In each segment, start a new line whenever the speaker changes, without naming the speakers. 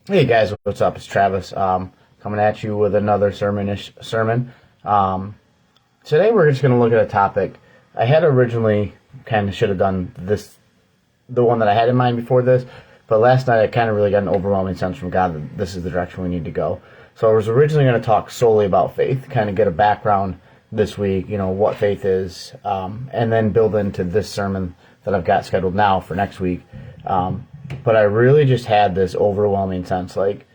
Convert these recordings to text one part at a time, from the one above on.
Hey guys, what's up? It's Travis, coming at you with another sermon. Today we're just going to look at a topic. I had originally kind of should have done the one that I had in mind before this, but last night I kind of really got an overwhelming sense from God that this is the direction we need to go. So I was originally going to talk solely about faith, kind of get a background this week, what faith is, and then build into this sermon that I've got scheduled now for next week. But I really just had this overwhelming sense, like,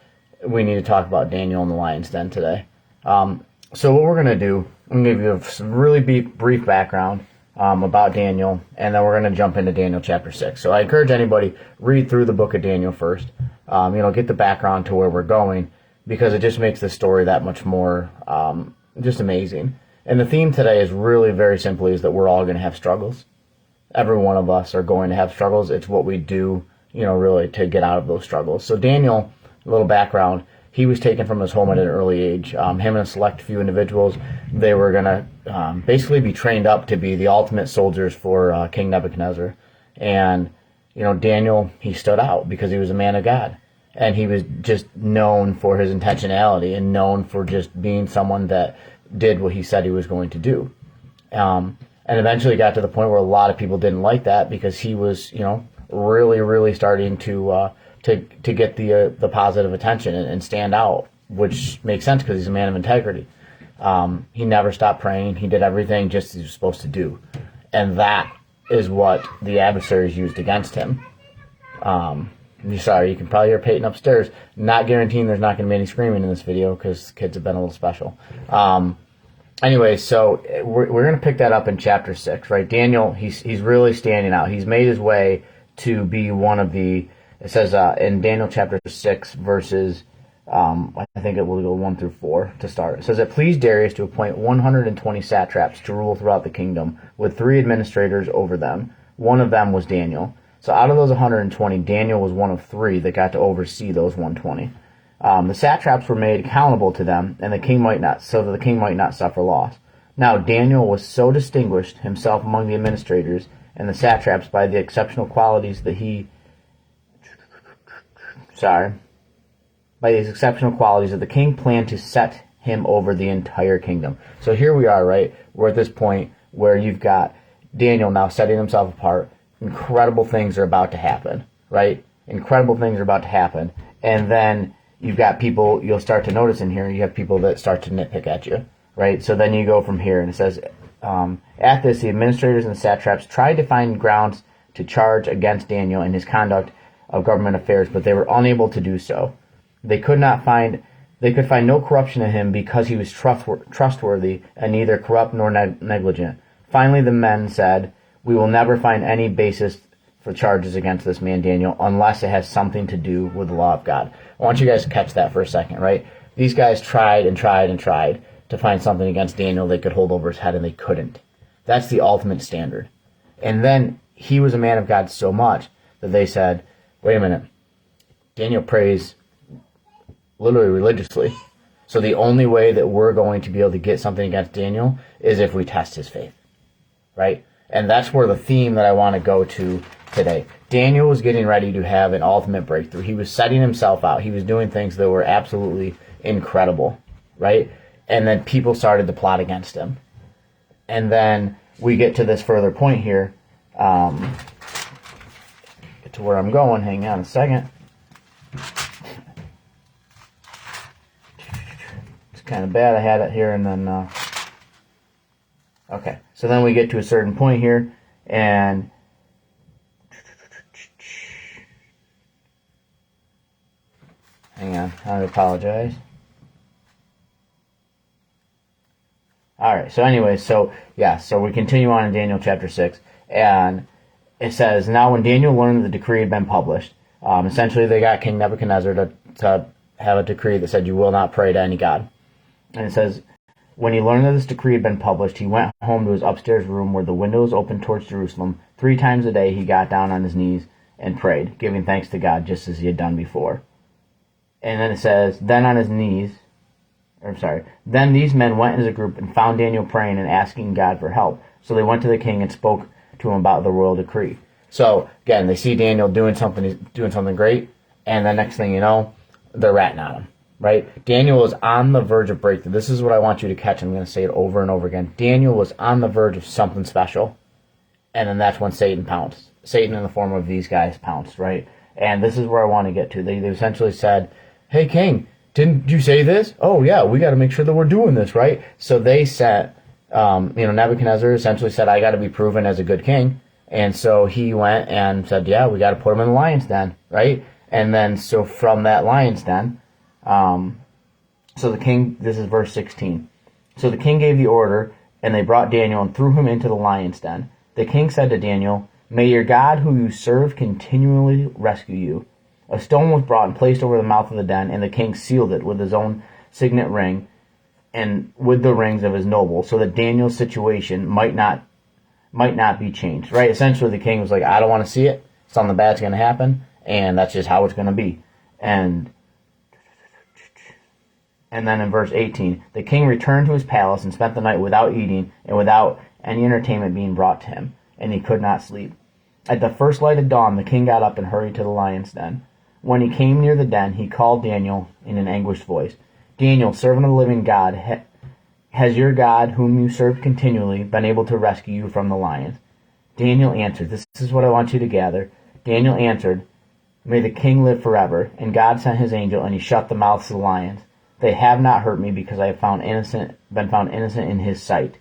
we need to talk about Daniel in the lion's den today. So what we're going to do, I'm going to give you some really brief background about Daniel, and then we're going to jump into Daniel chapter 6. So I encourage anybody, read through the book of Daniel first, get the background to where we're going, because it just makes the story that much more just amazing. And the theme today is really very simply is that we're all going to have struggles. Every one of us are going to have struggles. It's what we do, really to get out of those struggles. So Daniel, a little background, he was taken from his home at an early age. Him and a select few individuals, they were going to basically be trained up to be the ultimate soldiers for King Nebuchadnezzar. And, Daniel, he stood out because he was a man of God. And he was just known for his intentionality and known for just being someone that did what he said he was going to do. And eventually got to the point where a lot of people didn't like that because he was, really, really starting to get the positive attention and stand out, which makes sense because he's a man of integrity. He never stopped praying. He did everything just as he was supposed to do. And that is what the adversaries used against him. Sorry, you can probably hear Peyton upstairs. Not guaranteeing there's not going to be any screaming in this video because kids have been a little special. Anyway, so we're going to pick that up in chapter 6, right? Daniel, he's really standing out. He's made his way to be one of the, it says in Daniel chapter 6, verses, I think it will go 1 through 4 to start. It says, "It pleased Darius to appoint 120 satraps to rule throughout the kingdom, with 3 administrators over them. One of them was Daniel. So out of those 120, Daniel was one of 3 that got to oversee those 120. The satraps were made accountable to them, and the king might not, so that the king might not suffer loss. Now Daniel was so distinguished himself among the administrators and the satraps by the exceptional qualities that the king planned to set him over the entire kingdom." So here we are, right? We're at this point where you've got Daniel now setting himself apart. Incredible things are about to happen, right? Incredible things are about to happen. And then you've got people, you'll start to notice in here, you have people that start to nitpick at you, right? So then you go from here, and it says, "At this, the administrators and the satraps tried to find grounds to charge against Daniel in his conduct of government affairs, but they were unable to do so. They could find no corruption in him because he was trustworthy and neither corrupt nor negligent. Finally, the men said, 'We will never find any basis for charges against this man Daniel unless it has something to do with the law of God.'" I want you guys to catch that for a second, right? These guys tried and tried and tried to find something against Daniel they could hold over his head, and they couldn't. That's the ultimate standard. And then he was a man of God so much that they said, wait a minute, Daniel prays literally religiously. So the only way that we're going to be able to get something against Daniel is if we test his faith, right? And that's where the theme that I want to go to today. Daniel was getting ready to have an ultimate breakthrough. He was setting himself out. He was doing things that were absolutely incredible, right? And then people started to plot against him. And then we get to this further point here, to where I'm going. Hang on a second. It's kind of bad. I had it here and then... Okay, so then we get to a certain point here, and hang on, I apologize. Alright, so anyway, so we continue on in Daniel chapter 6, and it says, "Now when Daniel learned that the decree had been published," essentially they got King Nebuchadnezzar to have a decree that said you will not pray to any god. And it says, "When he learned that this decree had been published, he went home to his upstairs room where the windows opened towards Jerusalem. 3 times a day he got down on his knees and prayed, giving thanks to God just as he had done before." And then it says, Then these men went as a group and found Daniel praying and asking God for help. So they went to the king and spoke to him about the royal decree. So again, they see Daniel doing something great, And the next thing you know, they're ratting on him, right? Daniel was on the verge of breakthrough. This is what I want you to catch. I'm going to say it over and over again. Daniel was on the verge of something special. And then that's when Satan pounced. Satan in the form of these guys pounced, right? And this is where I want to get to. They essentially said, hey, king, didn't you say this? Oh, yeah, we got to make sure that we're doing this, right? So they set, Nebuchadnezzar essentially said, I got to be proven as a good king. And so he went and said, yeah, we got to put him in the lion's den, right? And then, so from that lion's den, so the king, this is verse 16. So the king gave the order, and they brought Daniel and threw him into the lion's den. The king said to Daniel, may your God who you serve continually rescue you. A stone was brought and placed over the mouth of the den, and the king sealed it with his own signet ring and with the rings of his nobles, so that Daniel's situation might not be changed, right? Essentially, the king was like, I don't want to see it. Something bad's going to happen, and that's just how it's going to be. And then in verse 18, the king returned to his palace and spent the night without eating and without any entertainment being brought to him, and he could not sleep. At the first light of dawn, the king got up and hurried to the lion's den. When he came near the den, he called Daniel in an anguished voice. Daniel, servant of the living God, has your God, whom you serve continually, been able to rescue you from the lions? Daniel answered, this is what I want you to gather. Daniel answered, may the king live forever. And God sent his angel, and he shut the mouths of the lions. They have not hurt me, because I have been found innocent in his sight,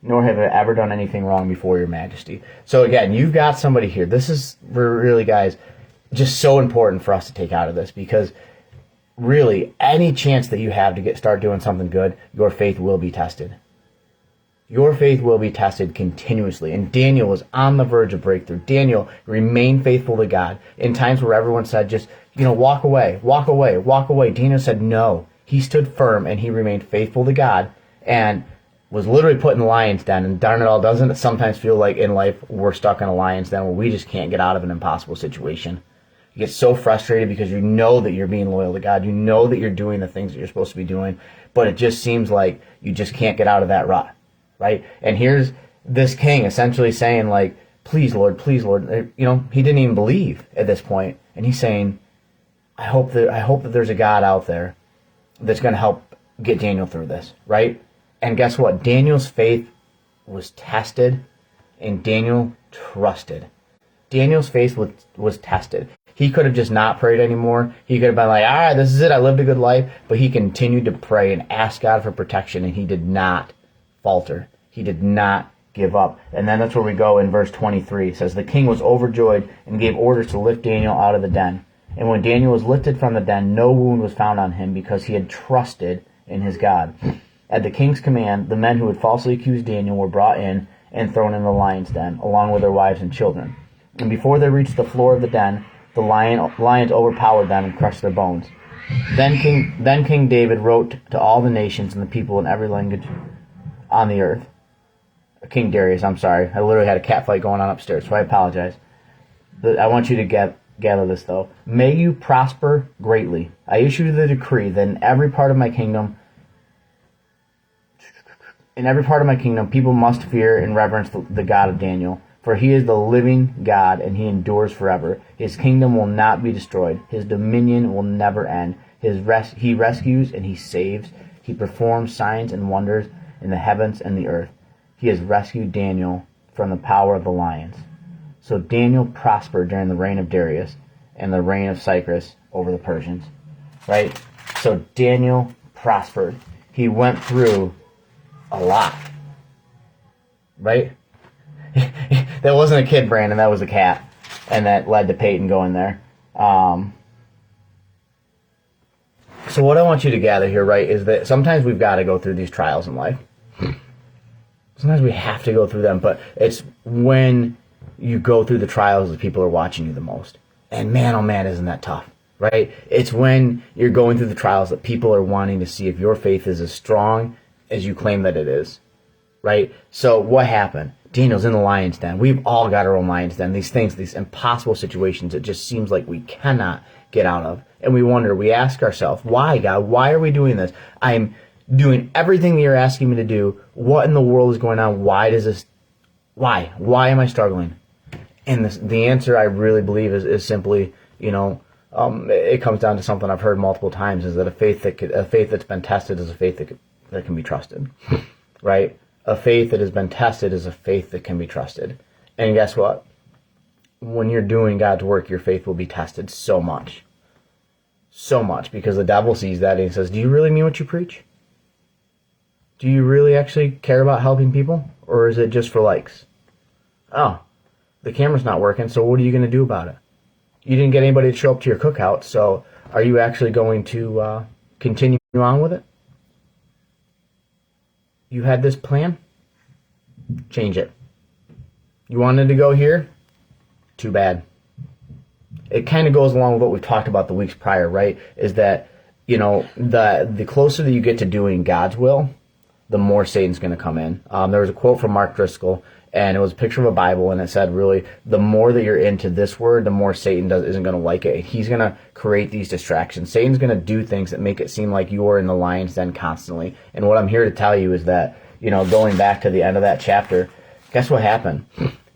nor have I ever done anything wrong before your majesty. So again, you've got somebody here. This is really, guys, just so important for us to take out of this, because really, any chance that you have to start doing something good, your faith will be tested. Your faith will be tested continuously. And Daniel was on the verge of breakthrough. Daniel remained faithful to God. In times where everyone said, just, walk away, walk away, walk away. Daniel said no. He stood firm and he remained faithful to God and was literally put in the lion's den. And darn it all, doesn't it sometimes feel like in life we're stuck in a lion's den where we just can't get out of an impossible situation? You get so frustrated because you know that you're being loyal to God. You know that you're doing the things that you're supposed to be doing, but it just seems like you just can't get out of that rut, right? And here's this king essentially saying, like, please, Lord, please, Lord. He didn't even believe at this point, and he's saying, I hope that there's a God out there that's going to help get Daniel through this, right? And guess what? Daniel's faith was tested, and Daniel trusted. Daniel's faith was tested. He could have just not prayed anymore. He could have been like, all right, this is it. I lived a good life. But he continued to pray and ask God for protection, and he did not falter. He did not give up. And then that's where we go in verse 23. It says, the king was overjoyed and gave orders to lift Daniel out of the den. And when Daniel was lifted from the den, no wound was found on him, because he had trusted in his God. At the king's command, the men who had falsely accused Daniel were brought in and thrown in the lion's den, along with their wives and children. And before they reached the floor of the den, the lions overpowered them and crushed their bones. Then King David wrote to all the nations and the people in every language on the earth. King Darius, I'm sorry. I literally had a cat fight going on upstairs, so I apologize. I want you to gather this, though. May you prosper greatly. I issue the decree that in every part of my kingdom, people must fear and reverence the God of Daniel. For he is the living God, and he endures forever. His kingdom will not be destroyed. His dominion will never end. He rescues and he saves. He performs signs and wonders in the heavens and the earth. He has rescued Daniel from the power of the lions. So Daniel prospered during the reign of Darius and the reign of Cyrus over the Persians. Right? So Daniel prospered. He went through a lot. Right? That wasn't a kid, Brandon. That was a cat. And that led to Peyton going there. So what I want you to gather here, right, is that sometimes we've got to go through these trials in life. Sometimes we have to go through them, but it's when you go through the trials that people are watching you the most. And man, oh man, isn't that tough, right? It's when you're going through the trials that people are wanting to see if your faith is as strong as you claim that it is, right? So what happened? Daniel's in the lion's den. We've all got our own lion's den. These things, these impossible situations, it just seems like we cannot get out of. And we wonder, we ask ourselves, why, God? Why are we doing this? I'm doing everything that you're asking me to do. What in the world is going on? Why does this, why? Why am I struggling? And the answer, I really believe, is simply, it comes down to something I've heard multiple times: is that a faith that's been tested is a faith that can be trusted, right? A faith that has been tested is a faith that can be trusted. And guess what? When you're doing God's work, your faith will be tested so much, because the devil sees that and he says, "Do you really mean what you preach? Do you really actually care about helping people, or is it just for likes? Oh, the camera's not working, so what are you going to do about it? You didn't get anybody to show up to your cookout, so are you actually going to continue on with it? You had this plan? Change it. You wanted to go here? Too bad." It kind of goes along with what we've talked about the weeks prior, right? Is that, the closer that you get to doing God's will, the more Satan's going to come in. There was a quote from Mark Driscoll, and it was a picture of a Bible, and it said, really, the more that you're into this word, the more Satan isn't going to like it. He's going to create these distractions. Satan's going to do things that make it seem like you're in the lion's den constantly. And what I'm here to tell you is that, going back to the end of that chapter, guess what happened?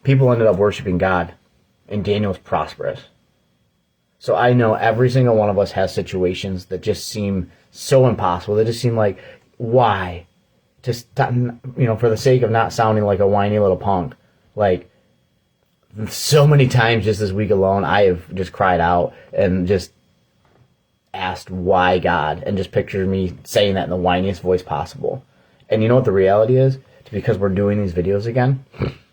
People ended up worshiping God, and Daniel was prosperous. So I know every single one of us has situations that just seem so impossible. They just seem like, why? Just, for the sake of not sounding like a whiny little punk. Like, so many times just this week alone, I have just cried out and just asked why God, and just pictured me saying that in the whiniest voice possible. And you know what the reality is? It's because we're doing these videos again.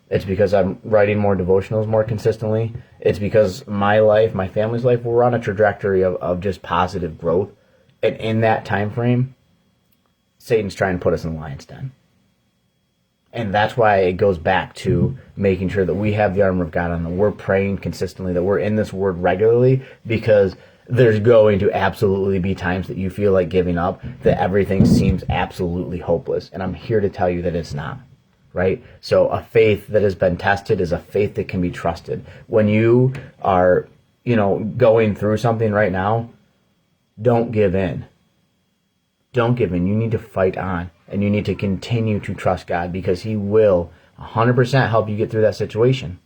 It's because I'm writing more devotionals more consistently. It's because my life, my family's life, we're on a trajectory of just positive growth. And in that time frame, Satan's trying to put us in the lion's den. And that's why it goes back to making sure that we have the armor of God on, that we're praying consistently, that we're in this word regularly, because there's going to absolutely be times that you feel like giving up, that everything seems absolutely hopeless. And I'm here to tell you that it's not. Right? So a faith that has been tested is a faith that can be trusted. When you are, going through something right now, don't give in. Don't give in. You need to fight on, and you need to continue to trust God, because He will 100% help you get through that situation.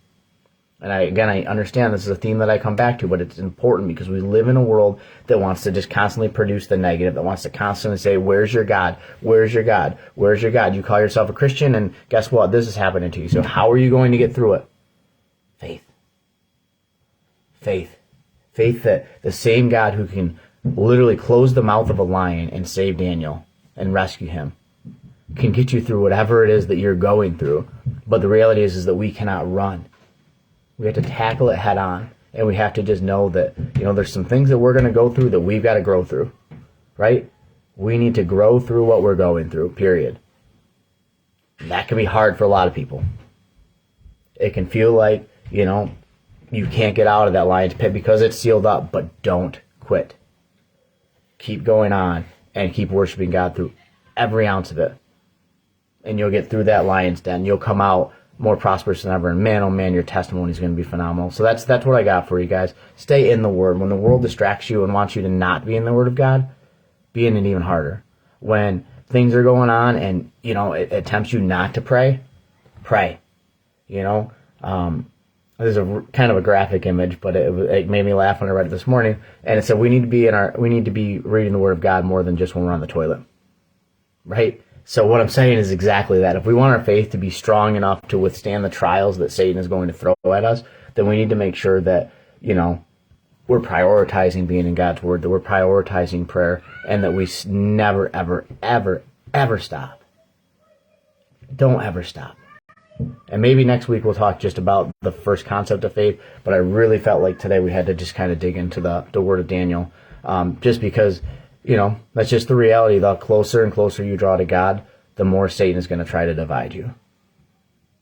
And I understand this is a theme that I come back to, but it's important because we live in a world that wants to just constantly produce the negative, that wants to constantly say, "Where's your God? Where's your God? Where's your God?" You call yourself a Christian, and guess what? This is happening to you. So how are you going to get through it? Faith. Faith. Faith that the same God who can literally close the mouth of a lion and save Daniel and rescue him can get you through whatever it is that you're going through. But the reality is that we cannot run. We have to tackle it head on, and we have to just know that, there's some things that we're going to go through that we've got to grow through, right? We need to grow through what we're going through, period. And that can be hard for a lot of people. It can feel like, you can't get out of that lion's pit because it's sealed up, but don't quit. Keep going on and keep worshiping God through every ounce of it. And you'll get through that lion's den. You'll come out more prosperous than ever, and man, oh man, your testimony is going to be phenomenal. So that's what I got for you guys. Stay in the Word. When the world distracts you and wants you to not be in the Word of God, be in it even harder. When things are going on and it tempts you not to pray, pray. There's a kind of a graphic image, but it made me laugh when I read it this morning. And it said we need to be reading the Word of God more than just when we're on the toilet, right? So what I'm saying is exactly that. If we want our faith to be strong enough to withstand the trials that Satan is going to throw at us, then we need to make sure that, we're prioritizing being in God's Word, that we're prioritizing prayer, and that we never, ever, ever, ever stop. Don't ever stop. And maybe next week we'll talk just about the first concept of faith, but I really felt like today we had to just kind of dig into the Word of Daniel, just because... that's just the reality. The closer and closer you draw to God, the more Satan is going to try to divide you.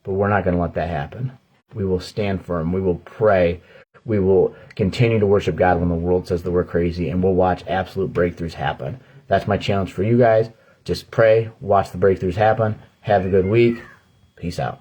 But we're not going to let that happen. We will stand firm. We will pray. We will continue to worship God when the world says that we're crazy, and we'll watch absolute breakthroughs happen. That's my challenge for you guys. Just pray, watch the breakthroughs happen. Have a good week. Peace out.